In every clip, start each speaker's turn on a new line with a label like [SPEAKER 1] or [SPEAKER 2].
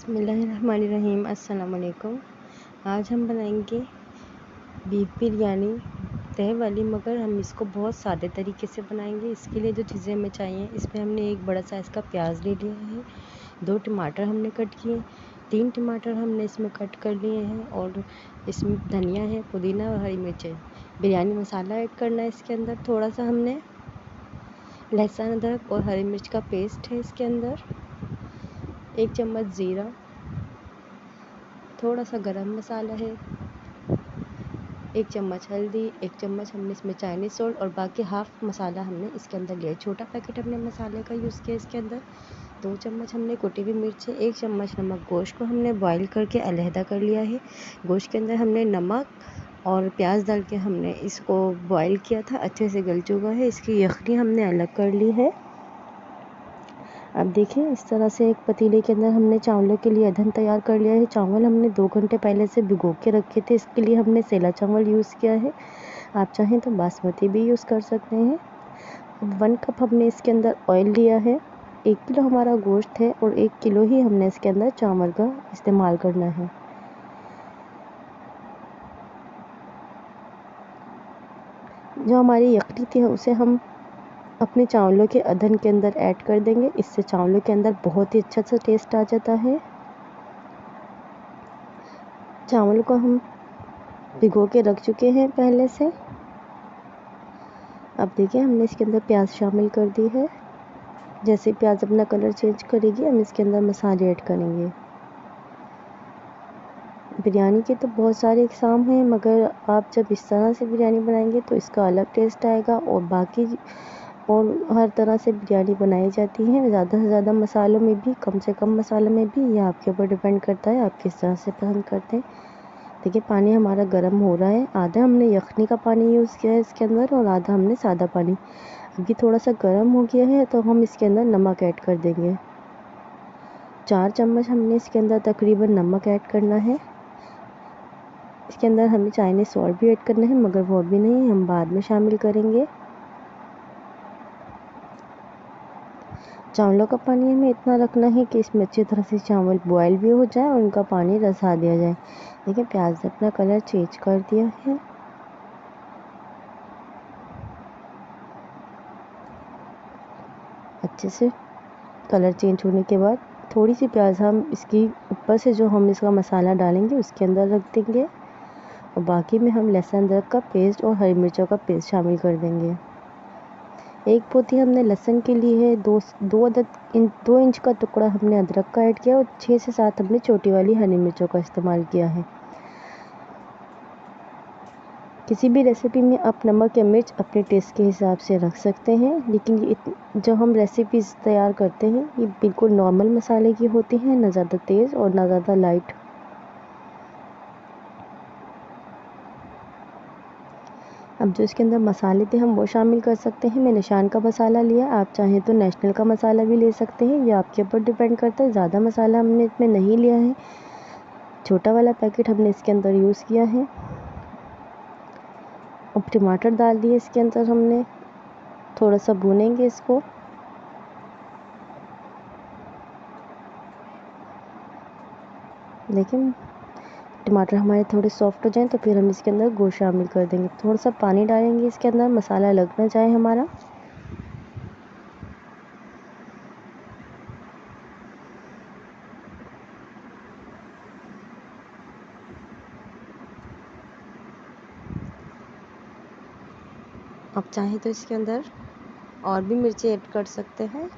[SPEAKER 1] बिस्मिल्लाहिर्रहमानिर्रहीम। अस्सलाम वालेकुम। आज हम बनाएंगे बीफ बिरयानी तह वाली, मगर हम इसको बहुत सादे तरीके से बनाएंगे। इसके लिए जो चीज़ें हमें चाहिए, इसमें हमने एक बड़ा साइज़ का प्याज ले लिया है, 2 टमाटर हमने कट किए, 3 टमाटर हमने इसमें कट कर लिए हैं, और इसमें धनिया है, पुदीना और हरी मिर्च है। बिरयानी मसाला ऐड करना है इसके अंदर। थोड़ा सा हमने लहसुन, अदरक और हरी मिर्च का पेस्ट है इसके अंदर, 1 चम्मच ज़ीरा, थोड़ा सा गरम मसाला है, 1 चम्मच हल्दी, 1 चम्मच हमने इसमें चाइनीज़ सॉल्ट, और बाकी हाफ़ मसाला हमने इसके अंदर लिया है। छोटा पैकेट हमने मसाले का यूज़ किया इसके अंदर। 2 चम्मच हमने कुटी हुई मिर्च है, 1 चम्मच नमक। गोश्त को हमने बॉईल करके अलहदा कर लिया है। गोश्त के अंदर हमने नमक और प्याज डाल के हमने इसको बॉईल किया था, अच्छे से गल चुका है। इसकी यखनी हमने अलग कर ली है। अब देखिए, इस तरह से एक पतीले के अंदर हमने चावलों के लिए अदहन तैयार कर लिया है। चावल हमने 2 घंटे पहले से भिगो के रखे थे। इसके लिए हमने सेला चावल यूज़ किया है। आप चाहें तो बासमती भी यूज़ कर सकते हैं। अब 1 कप हमने इसके अंदर ऑयल लिया है। 1 किलो हमारा गोश्त है और 1 किलो ही हमने इसके अंदर चावल का इस्तेमाल करना है। जो हमारी यखनी थी उसे हम अपने चावलों के अदहन के अंदर ऐड कर देंगे। इससे चावलों के अंदर बहुत ही अच्छा सा टेस्ट आ जाता है। चावल को हम भिगो के रख चुके हैं पहले से। अब देखिए, हमने इसके अंदर प्याज शामिल कर दी है। जैसे प्याज अपना कलर चेंज करेगी, हम इसके अंदर मसाले ऐड करेंगे। बिरयानी के तो बहुत सारे इक़साम हैं, मगर आप जब इस तरह से बिरयानी बनाएंगे तो इसका अलग टेस्ट आएगा। और बाकी और हर तरह से बिरयानी बनाई जाती है, ज़्यादा से ज़्यादा मसालों में भी, कम से कम मसालों में भी। ये आपके ऊपर डिपेंड करता है आप किस तरह से पसंद करते हैं। देखिए, पानी हमारा गर्म हो रहा है। आधा हमने यखनी का पानी यूज़ किया है इसके अंदर और आधा हमने सादा पानी। अब ये थोड़ा सा गर्म हो गया है तो हम इसके अंदर नमक ऐड कर देंगे। 4 चम्मच हमने इसके अंदर तकरीबन नमक ऐड करना है। इसके अंदर हमें चाइनीज़ सॉल्ट भी ऐड करना है, मगर वो भी नहीं, हम बाद में शामिल करेंगे। चावलों का पानी हमें इतना रखना है कि इसमें अच्छी तरह से चावल बॉयल भी हो जाए और उनका पानी रसा दिया जाए। देखिए, प्याज ने अपना कलर चेंज कर दिया है। अच्छे से कलर चेंज होने के बाद थोड़ी सी प्याज हम इसकी ऊपर से जो हम इसका मसाला डालेंगे उसके अंदर रख देंगे, और बाकी में हम लहसुन अदरक का पेस्ट और हरी मिर्चों का पेस्ट शामिल कर देंगे। 1 पोथी हमने लहसुन की ली है, 2 इंच का टुकड़ा हमने अदरक का ऐड किया और 6 से 7 हमने छोटी वाली हरी मिर्चों का इस्तेमाल किया है। किसी भी रेसिपी में आप नमक या मिर्च अपने टेस्ट के हिसाब से रख सकते हैं, लेकिन जो हम रेसिपीज़ तैयार करते हैं ये बिल्कुल नॉर्मल मसाले की होती हैं, ना ज़्यादा तेज़ और ना ज़्यादा लाइट। अब जो इसके अंदर मसाले थे हम वो शामिल कर सकते हैं। मैंने शान का मसाला लिया, आप चाहें तो नेशनल का मसाला भी ले सकते हैं, ये आपके ऊपर डिपेंड करता है। ज़्यादा मसाला हमने इसमें नहीं लिया है, छोटा वाला पैकेट हमने इसके अंदर यूज़ किया है। अब टमाटर डाल दिए इसके अंदर हमने, थोड़ा सा भूनेंगे इसको। लेकिन टमाटर हमारे थोड़े सॉफ्ट हो जाएं तो फिर हम इसके अंदर गोश्त शामिल कर देंगे। थोड़ा सा पानी डालेंगे इसके अंदर, मसाला लग ना जाए हमारा। आप चाहें तो इसके अंदर और भी मिर्ची ऐड कर सकते हैं।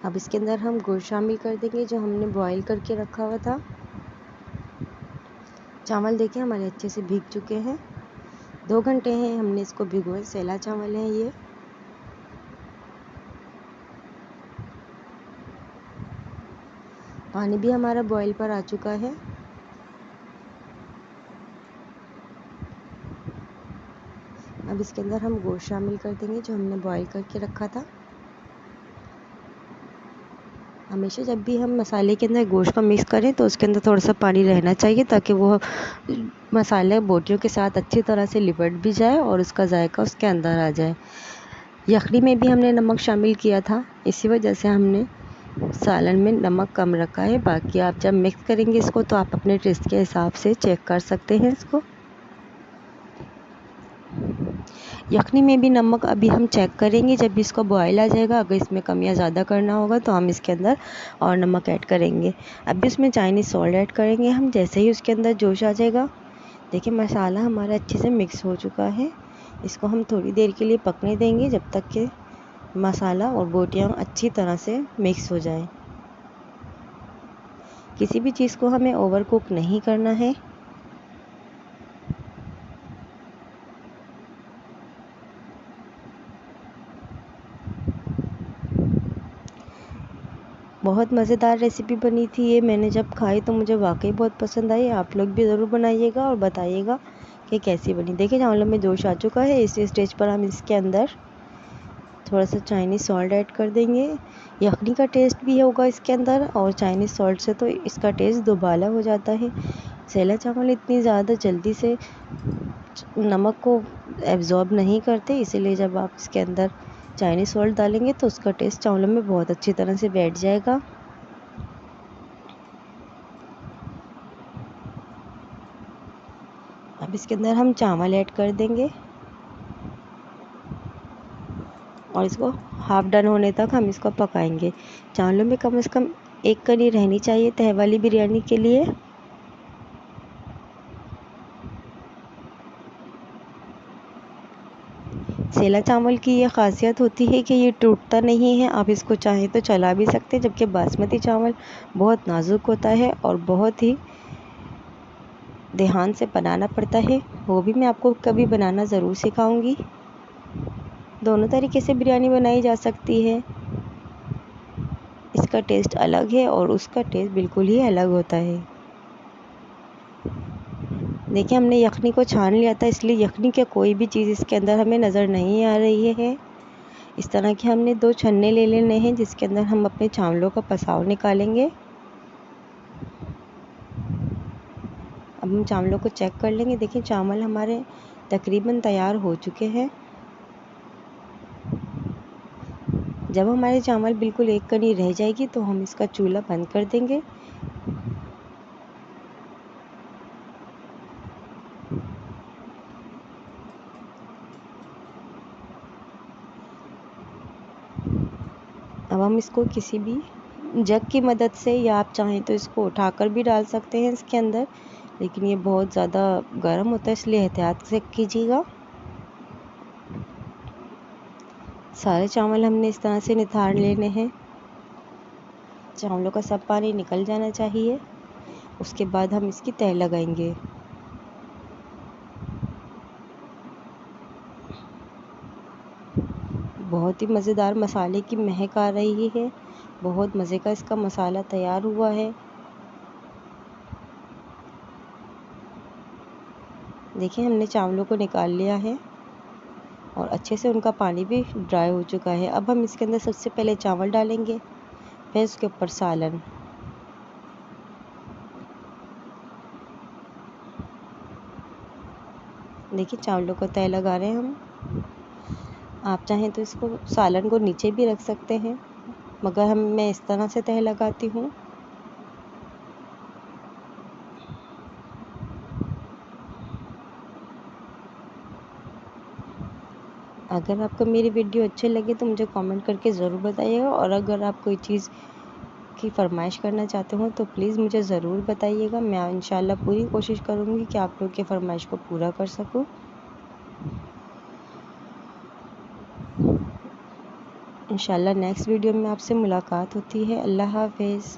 [SPEAKER 1] अब इसके अंदर हम गोश्त शामिल कर देंगे जो हमने बॉईल करके रखा हुआ था। चावल देखिए हमारे अच्छे से भीग चुके हैं, 2 घंटे हैं हमने इसको भिगोए। सेला चावल है ये। पानी भी हमारा बॉईल पर आ चुका है। अब इसके अंदर हम गोश्त शामिल कर देंगे जो हमने बॉईल करके रखा था। हमेशा जब भी हम मसाले के अंदर गोश्त को मिक्स करें तो उसके अंदर थोड़ा सा पानी रहना चाहिए, ताकि वो मसाले बोटियों के साथ अच्छी तरह से लिपट भी जाए और उसका जायका उसके अंदर आ जाए। यखनी में भी हमने नमक शामिल किया था, इसी वजह से हमने सालन में नमक कम रखा है। बाकी आप जब मिक्स करेंगे इसको तो आप अपने टेस्ट के हिसाब से चेक कर सकते हैं इसको। यखनी में भी नमक अभी हम चेक करेंगे जब भी इसको बॉयल आ जाएगा। अगर इसमें कम या ज़्यादा करना होगा तो हम इसके अंदर और नमक ऐड करेंगे। अभी उसमें चाइनीज़ सॉल्ट ऐड करेंगे हम। जैसे ही उसके अंदर जोश आ जाएगा, देखिए मसाला हमारा अच्छे से मिक्स हो चुका है। इसको हम थोड़ी देर के लिए पकने देंगे जब तक कि मसाला और बोटियाँ अच्छी तरह से मिक्स हो जाए। किसी भी चीज़ को हमें ओवर कुक नहीं करना है। बहुत मज़ेदार रेसिपी बनी थी ये। मैंने जब खाई तो मुझे वाकई बहुत पसंद आई। आप लोग भी ज़रूर बनाइएगा और बताइएगा कि कैसी बनी। देखिए चावलों में जोश आ चुका है। इस स्टेज पर हम इसके अंदर थोड़ा सा चाइनीज़ सॉल्ट ऐड कर देंगे। यखनी का टेस्ट भी होगा इसके अंदर और चाइनीज़ सॉल्ट से तो इसका टेस्ट दोबाला हो जाता है। सेला चावल इतनी ज़्यादा जल्दी से नमक को एब्जॉर्ब नहीं करते, इसीलिए जब आप इसके अंदर चाइनीज़ सॉल्ट डालेंगे तो उसका टेस्ट चावलों में बहुत अच्छी तरह से बैठ जाएगा। अब इसके अंदर हम चावल ऐड कर देंगे और इसको हाफ डन होने तक हम इसको पकाएंगे। चावलों में कम से कम एक कनी रहनी चाहिए तह वाली बिरयानी के लिए। सेला चावल की ये ख़ासियत होती है कि ये टूटता नहीं है। आप इसको चाहें तो चला भी सकते हैं, जबकि बासमती चावल बहुत नाजुक होता है और बहुत ही ध्यान से बनाना पड़ता है। वो भी मैं आपको कभी बनाना ज़रूर सिखाऊंगी। दोनों तरीके से बिरयानी बनाई जा सकती है। इसका टेस्ट अलग है और उसका टेस्ट बिल्कुल ही अलग होता है। देखिए हमने यखनी को छान लिया था, इसलिए यखनी के कोई भी चीज़ इसके अंदर हमें नज़र नहीं आ रही है। इस तरह के हमने 2 छन्ने ले लेने हैं जिसके अंदर हम अपने चावलों का पसाव निकालेंगे। अब हम चावलों को चेक कर लेंगे। देखिए चावल हमारे तकरीबन तैयार हो चुके हैं। जब हमारे चावल बिल्कुल एक कनी रह जाएगी तो हम इसका चूल्हा बंद कर देंगे। अब हम इसको किसी भी जग की मदद से या आप चाहें तो इसको उठाकर भी डाल सकते हैं इसके अंदर, लेकिन ये बहुत ज़्यादा गर्म होता है इसलिए एहतियात से कीजिएगा। सारे चावल हमने इस तरह से निथार लेने हैं। चावलों का सब पानी निकल जाना चाहिए। उसके बाद हम इसकी तह लगाएंगे। बहुत ही मज़ेदार मसाले की महक आ रही है। बहुत मज़े का इसका मसाला तैयार हुआ है। देखिए हमने चावलों को निकाल लिया है और अच्छे से उनका पानी भी ड्राई हो चुका है। अब हम इसके अंदर सबसे पहले चावल डालेंगे, फिर उसके ऊपर सालन। देखिए चावलों को तह लगा रहे हैं हम। आप चाहें तो इसको सालन को नीचे भी रख सकते हैं, मगर मैं इस तरह से तह लगाती हूँ। अगर आपको मेरी वीडियो अच्छी लगे तो मुझे कमेंट करके ज़रूर बताइएगा, और अगर आप कोई चीज़ की फरमाइश करना चाहते हो तो प्लीज़ मुझे ज़रूर बताइएगा। मैं इंशाल्लाह पूरी कोशिश करूँगी कि आप लोग की फरमाइश को पूरा कर सकूँ। इंशाल्लाह नेक्स्ट वीडियो में आपसे मुलाकात होती है। अल्लाह हाफ़िज़।